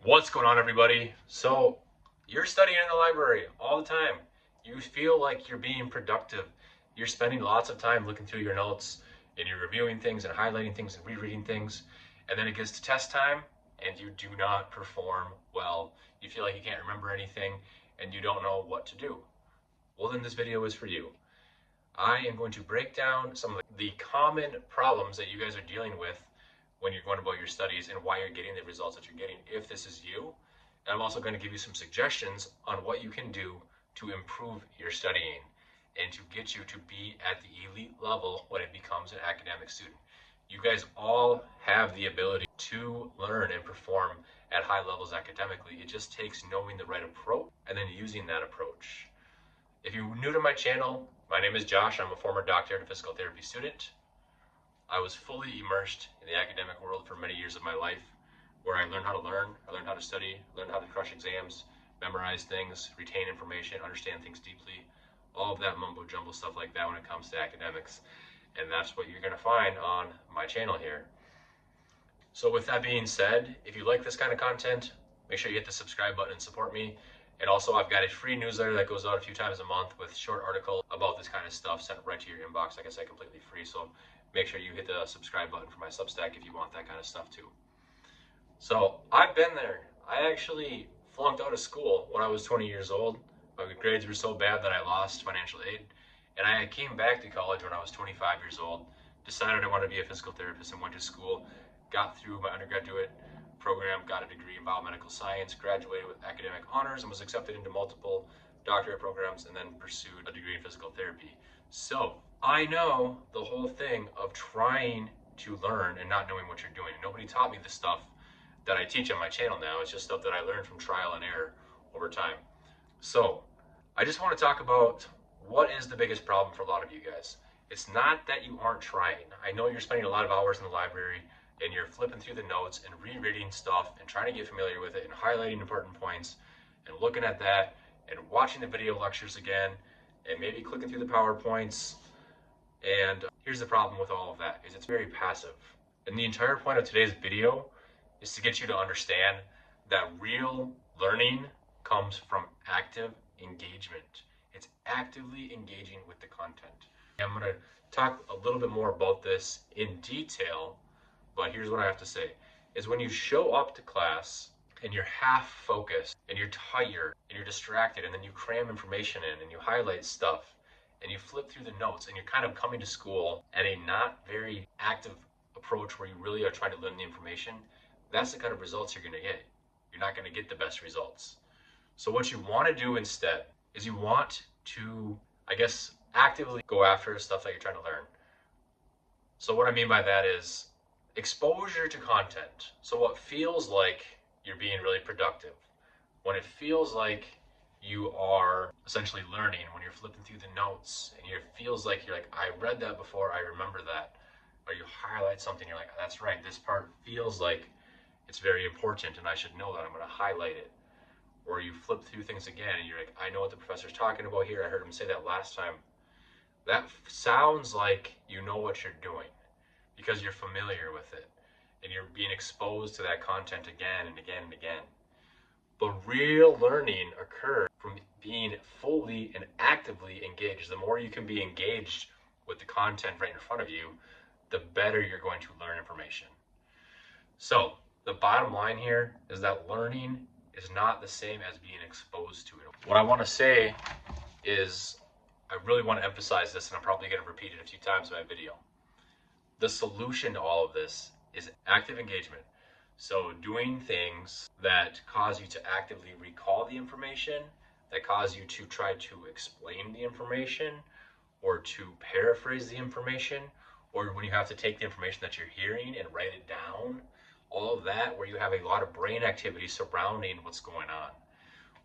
What's going on, everybody? So, you're studying in the library all the time. You feel like you're being productive. You're spending lots of time looking through your notes and you're reviewing things and highlighting things and rereading things. And then it gets to test time and you do not perform well. You feel like you can't remember anything and you don't know what to do. Well, then this video is for you. I am going to break down some of the common problems that you guys are dealing with when you're going about your studies and why you're getting the results that you're getting, if this is you. And I'm also going to give you some suggestions on what you can do to improve your studying and to get you to be at the elite level when it becomes an academic student. You guys all have the ability to learn and perform at high levels academically. It just takes knowing the right approach and then using that approach. If you're new to my channel, my name is Josh. I'm a former doctorate and physical therapy student. I was fully immersed in the academic world for many years of my life, where I learned how to learn, I learned how to study, learned how to crush exams, memorize things, retain information, understand things deeply, all of that mumbo jumbo stuff like that when it comes to academics. And that's what you're going to find on my channel here. So with that being said, if you like this kind of content, make sure you hit the subscribe button and support me. And also, I've got a free newsletter that goes out a few times a month with short articles about this kind of stuff sent right to your inbox. Like I said, completely free. So make sure you hit the subscribe button for my Substack if you want that kind of stuff too. So I've been there. I actually flunked out of school when I was 20 years old. My grades were so bad that I lost financial aid. And I came back to college when I was 25 years old, decided I wanted to be a physical therapist and went to school, got through my undergraduate program, got a degree in biomedical science, graduated with academic honors, and was accepted into multiple doctorate programs, and then pursued a degree in physical therapy. So I know the whole thing of trying to learn and not knowing what you're doing. Nobody taught me the stuff that I teach on my channel now. It's just stuff that I learned from trial and error over time. So I just want to talk about what is the biggest problem for a lot of you guys. It's not that you aren't trying. I know you're spending a lot of hours in the library and you're flipping through the notes and rereading stuff and trying to get familiar with it and highlighting important points and looking at that and watching the video lectures again and maybe clicking through the PowerPoints. And here's the problem with all of that, is it's very passive. And the entire point of today's video is to get you to understand that real learning comes from active engagement. It's actively engaging with the content. I'm going to talk a little bit more about this in detail, but here's what I have to say, is when you show up to class and you're half focused and you're tired and you're distracted and then you cram information in and you highlight stuff and you flip through the notes and you're kind of coming to school at a not very active approach where you really are trying to learn the information, that's the kind of results you're going to get. You're not going to get the best results. So what you want to do instead is you want to, actively go after the stuff that you're trying to learn. So what I mean by that is exposure to content. So what feels like you're being really productive, when it feels like you are essentially learning, when you're flipping through the notes and it feels like you're like, I read that before, I remember that. Or you highlight something, you're like, that's right, this part feels like it's very important and I should know that, I'm going to highlight it. Or you flip through things again and you're like, I know what the professor's talking about here, I heard him say that last time. That sounds like you know what you're doing because you're familiar with it and you're being exposed to that content again and again and again. But real learning occurs from being fully and actively engaged. The more you can be engaged with the content right in front of you, the better you're going to learn information. So the bottom line here is that learning is not the same as being exposed to it. What I want to say is, I really want to emphasize this, and I'm probably going to repeat it a few times in my video. The solution to all of this is active engagement. So doing things that cause you to actively recall the information, that cause you to try to explain the information, or to paraphrase the information, or when you have to take the information that you're hearing and write it down, all of that where you have a lot of brain activity surrounding what's going on.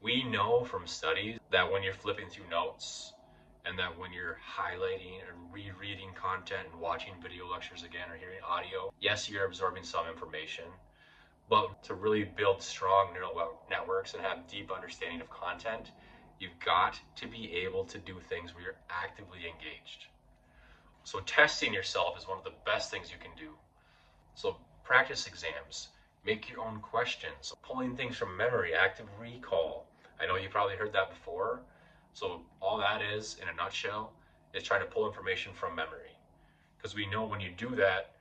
We know from studies that when you're flipping through notes, and that when you're highlighting and rereading content and watching video lectures again or hearing audio, yes, you're absorbing some information, but to really build strong neural networks and have deep understanding of content, you've got to be able to do things where you're actively engaged. So testing yourself is one of the best things you can do. So practice exams. Make your own questions. Pulling things from memory, active recall. I know you probably heard that before. So all that is, in a nutshell, is trying to pull information from memory. Because we know when you do that,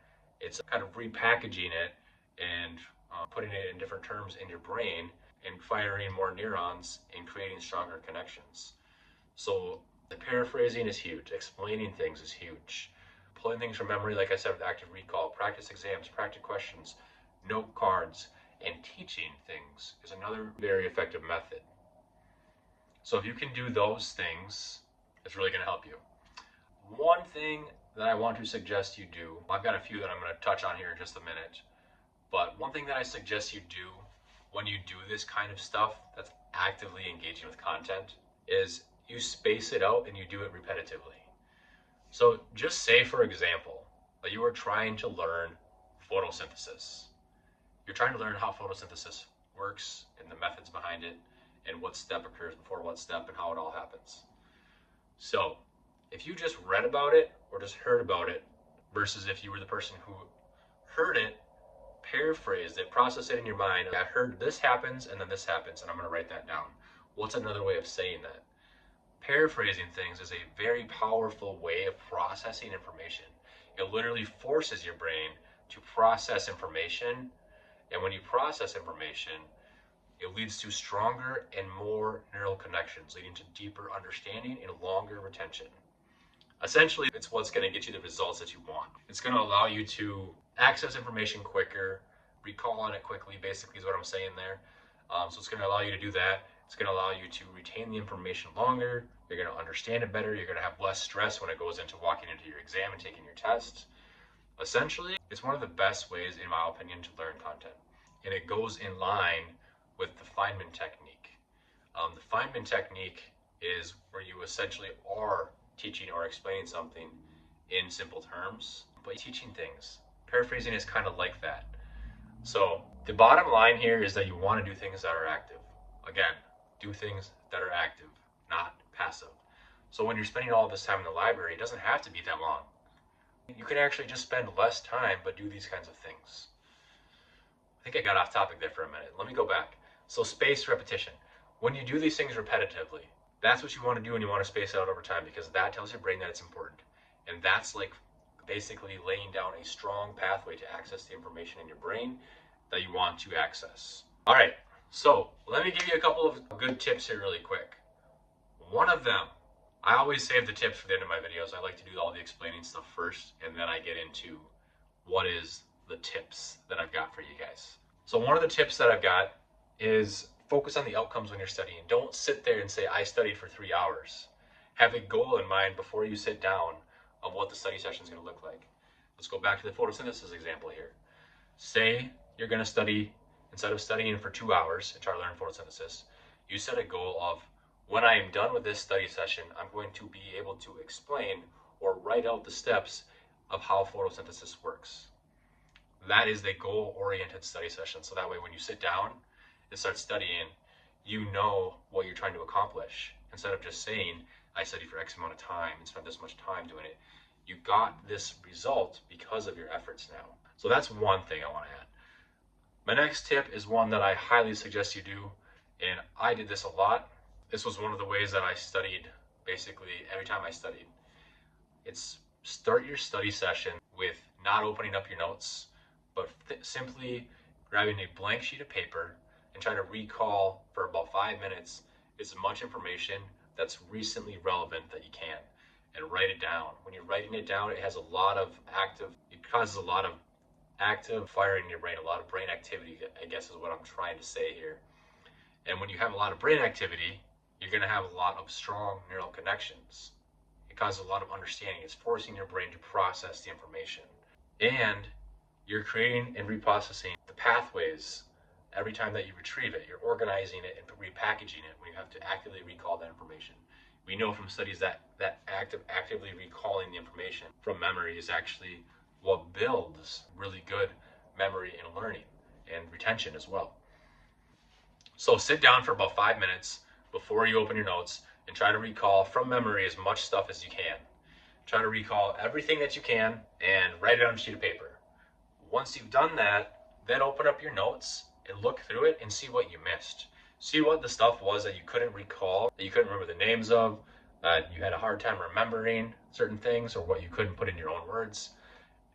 it's kind of repackaging it and putting it in different terms in your brain and firing more neurons and creating stronger connections. So the paraphrasing is huge. Explaining things is huge. Pulling things from memory, like I said, with active recall, practice exams, practice questions, note cards, and teaching things is another very effective method. So if you can do those things, it's really going to help you. One thing that I want to suggest you do, I've got a few that I'm going to touch on here in just a minute, but one thing that I suggest you do when you do this kind of stuff that's actively engaging with content is you space it out and you do it repetitively. So just say, for example, that you are trying to learn photosynthesis. You're trying to learn how photosynthesis works and the methods behind it and what step occurs before what step and how it all happens. So if you just read about it or just heard about it versus if you were the person who heard it, paraphrased it, processed it in your mind, I heard this happens and then this happens and I'm going to write that down. What's another way of saying that? Paraphrasing things is a very powerful way of processing information. It literally forces your brain to process information, and when you process information, it leads to stronger and more neural connections, leading to deeper understanding and longer retention. Essentially, it's what's going to get you the results that you want. It's going to allow you to access information quicker, recall on it quickly, basically is what I'm saying there. So it's going to allow you to do that. It's going to allow you to retain the information longer. You're going to understand it better. You're going to have less stress when it goes into walking into your exam and taking your test. Essentially, it's one of the best ways, in my opinion, to learn content. And it goes in line with the Feynman technique. The Feynman technique is where you essentially are teaching or explaining something in simple terms, but teaching things. Paraphrasing is kind of like that. So the bottom line here is that you want to do things that are active. Again, do things that are active, not passive. So when you're spending all this time in the library, it doesn't have to be that long. You can actually just spend less time, but do these kinds of things. I think I got off topic there for a minute. Let me go back. So spaced repetition. When you do these things repetitively, that's what you want to do, and you want to space out over time because that tells your brain that it's important. And that's like basically laying down a strong pathway to access the information in your brain that you want to access. All right, so let me give you a couple of good tips here really quick. One of them, I always save the tips for the end of my videos. I like to do all the explaining stuff first, and then I get into what is the tips that I've got for you guys. So one of the tips that I've got is focus on the outcomes when you're studying. Don't sit there and say, I studied for 3 hours. Have a goal in mind before you sit down of what the study session is going to look like. Let's go back to the photosynthesis example here. Say you're going to study, instead of studying for 2 hours and try to learn photosynthesis, you set a goal of, when I am done with this study session, I'm going to be able to explain or write out the steps of how photosynthesis works. That is the goal-oriented study session. So that way when you sit down and start studying, you know what you're trying to accomplish. Instead of just saying, I studied for X amount of time and spent this much time doing it. You got this result because of your efforts now. So that's one thing I want to add. My next tip is one that I highly suggest you do, and I did this a lot. This was one of the ways that I studied basically every time I studied. It's start your study session with not opening up your notes, but simply grabbing a blank sheet of paper and trying to recall for about 5 minutes as much information that's recently relevant that you can, and write it down. When you're writing it down, it causes a lot of active firing in your brain, a lot of brain activity, I guess is what I'm trying to say here. And when you have a lot of brain activity, you're going to have a lot of strong neural connections. It causes a lot of understanding. It's forcing your brain to process the information. And you're creating and reprocessing the pathways every time that you retrieve it. You're organizing it and repackaging it when you have to actively recall that information. We know from studies that actively recalling the information from memory is actually what builds really good memory and learning and retention as well. So sit down for about 5 minutes before you open your notes and try to recall from memory as much stuff as you can. Try to recall everything that you can and write it on a sheet of paper. Once you've done that, Then open up your notes and look through it and see what you missed. See what the stuff was that you couldn't recall, that you couldn't remember the names of, that you had a hard time remembering certain things, or what you couldn't put in your own words.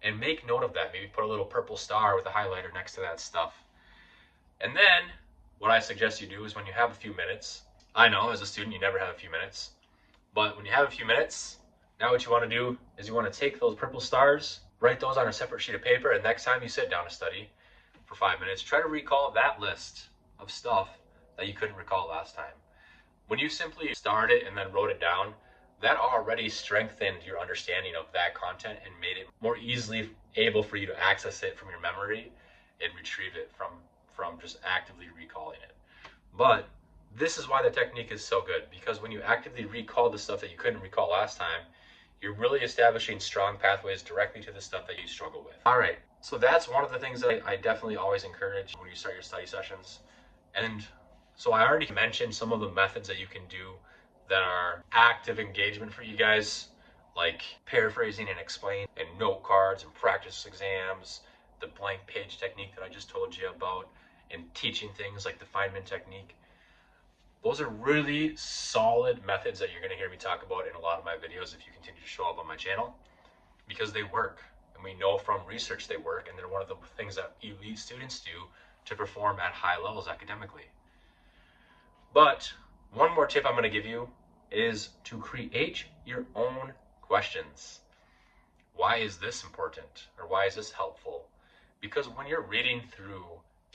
And make note of that. Maybe put a little purple star with a highlighter next to that stuff. And then what I suggest you do is, when you have a few minutes, I know as a student you never have a few minutes, but when you have a few minutes, now what you want to do is you want to take those purple stars, write those on a separate sheet of paper, and next time you sit down to study for 5 minutes, try to recall that list of stuff that you couldn't recall last time. When you simply starred it and then wrote it down, that already strengthened your understanding of that content and made it more easily able for you to access it from your memory and retrieve it from just actively recalling it. But this is why the technique is so good, because when you actively recall the stuff that you couldn't recall last time, you're really establishing strong pathways directly to the stuff that you struggle with. All right, so that's one of the things that I definitely always encourage when you start your study sessions. And so I already mentioned some of the methods that you can do that are active engagement for you guys, like paraphrasing and explain, and note cards and practice exams, the blank page technique that I just told you about, and teaching things like the Feynman technique. Those are really solid methods that you're going to hear me talk about in a lot of my videos if you continue to show up on my channel, because they work. And we know from research they work, and they're one of the things that elite students do to perform at high levels academically. But one more tip I'm going to give you is to create your own questions. Why is this important? Or why is this helpful? Because when you're reading through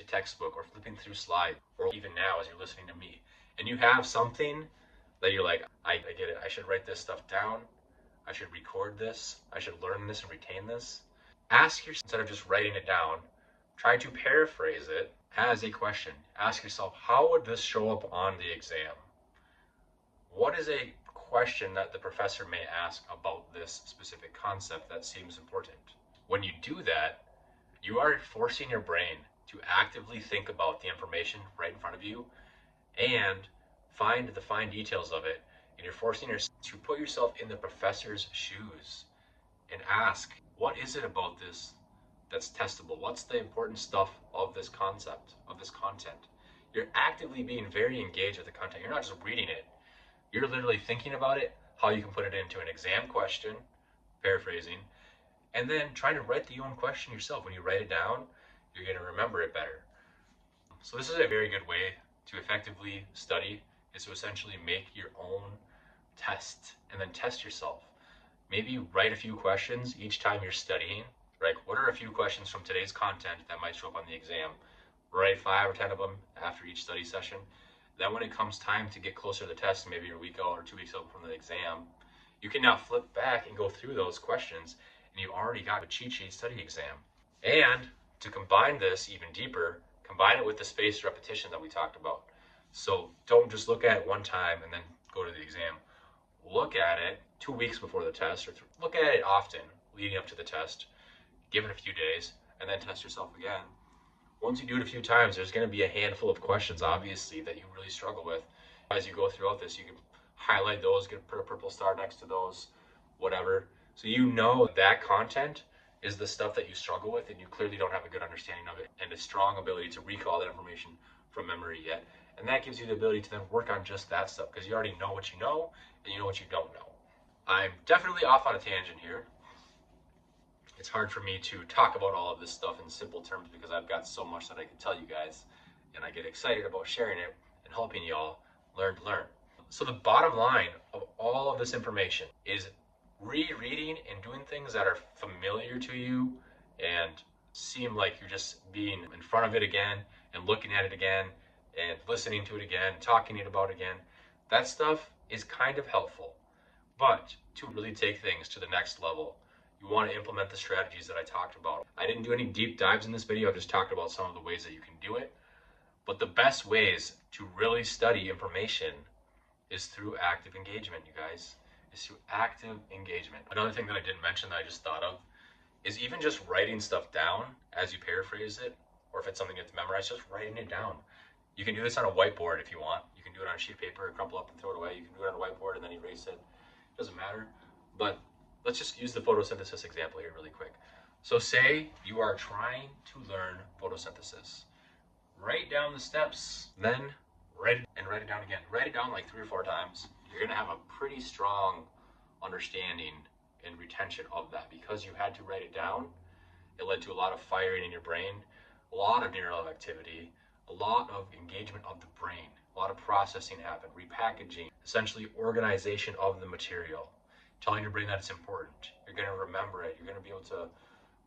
a textbook or flipping through slides, or even now as you're listening to me, and you have something that you're like, I get it, I should write this stuff down, I should record this, I should learn this and retain this. Ask yourself, instead of just writing it down, try to paraphrase it as a question. Ask yourself, how would this show up on the exam? What is a question that the professor may ask about this specific concept that seems important? When you do that, you are forcing your brain to actively think about the information right in front of you and find the fine details of it. And you're forcing yourself to put yourself in the professor's shoes and ask, what is it about this that's testable? What's the important stuff of this concept, of this content? You're actively being very engaged with the content. You're not just reading it. You're literally thinking about it, how you can put it into an exam question, paraphrasing, and then trying to write the own question yourself. When you write it down, you're going to remember it better. So this is a very good way to effectively study, is to essentially make your own test and then test yourself. Maybe write a few questions each time you're studying. Right? What are a few questions from today's content that might show up on the exam? Write 5 or 10 of them after each study session. Then when it comes time to get closer to the test, maybe you're a week out or 2 weeks out from the exam, you can now flip back and go through those questions, and you've already got a cheat sheet study exam. And to combine this even deeper, combine it with the spaced repetition that we talked about. So don't just look at it one time and then go to the exam. Look at it 2 weeks before the test, or look at it often leading up to the test. Give it a few days, and then test yourself again. Once you do it a few times, there's going to be a handful of questions, obviously, that you really struggle with. As you go throughout this, you can highlight those, put a purple star next to those, whatever. So you know that content is the stuff that you struggle with, and you clearly don't have a good understanding of it and a strong ability to recall that information from memory yet. And that gives you the ability to then work on just that stuff, because you already know what you know, and you know what you don't know. I'm definitely off on a tangent here. It's hard for me to talk about all of this stuff in simple terms because I've got so much that I can tell you guys, and I get excited about sharing it and helping y'all learn to learn. So the bottom line of all of this information is rereading and doing things that are familiar to you and seem like you're just being in front of it again and looking at it again and listening to it again, talking about it again. That stuff is kind of helpful, but to really take things to the next level, you want to implement the strategies that I talked about. I didn't do any deep dives in this video. I've just talked about some of the ways that you can do it. But the best ways to really study information is through active engagement, you guys. Is through active engagement. Another thing that I didn't mention that I just thought of is even just writing stuff down as you paraphrase it, or if it's something you have to memorize, just writing it down. You can do this on a whiteboard if you want. You can do it on a sheet of paper, crumple up and throw it away. You can do it on a whiteboard and then erase it. Doesn't matter. But let's just use the photosynthesis example here really quick. So say you are trying to learn photosynthesis. Write down the steps, then write it down again. Write it down like 3 or 4 times. You're gonna have a pretty strong understanding and retention of that because you had to write it down. It led to a lot of firing in your brain, a lot of neural activity, a lot of engagement of the brain, a lot of processing happened, repackaging, essentially organization of the material, telling your brain that it's important. You're gonna remember it. You're gonna be able to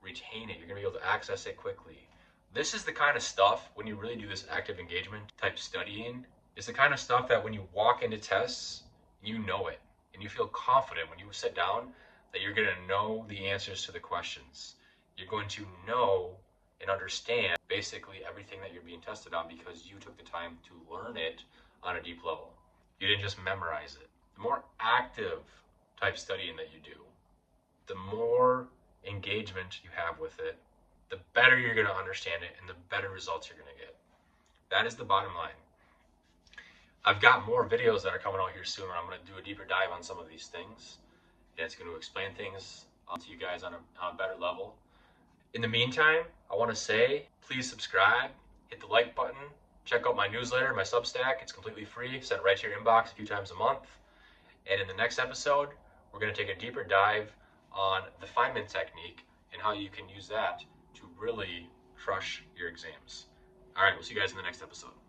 retain it. You're gonna be able to access it quickly. This is the kind of stuff, when you really do this active engagement type studying, is the kind of stuff that when you walk into tests, you know it. And you feel confident when you sit down that you're going to know the answers to the questions. You're going to know and understand basically everything that you're being tested on because you took the time to learn it on a deep level. You didn't just memorize it. The more active type studying that you do, the more engagement you have with it, the better you're going to understand it and the better results you're going to get. That is the bottom line. I've got more videos that are coming out here soon where I'm going to do a deeper dive on some of these things. And it's going to explain things to you guys on a better level. In the meantime, I want to say, please subscribe, hit the like button, check out my newsletter, my Substack. It's completely free, sent right to your inbox a few times a month. And in the next episode, we're going to take a deeper dive on the Feynman technique and how you can use that to really crush your exams. All right, we'll see you guys in the next episode.